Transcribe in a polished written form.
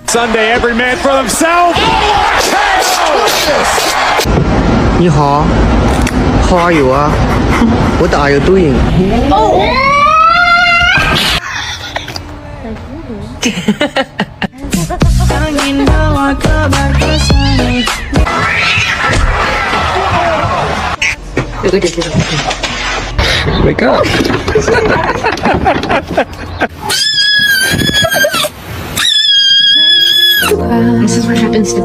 Sunday, every man for themselves. You how? How are you? What are you doing? Wake up. This is what happens to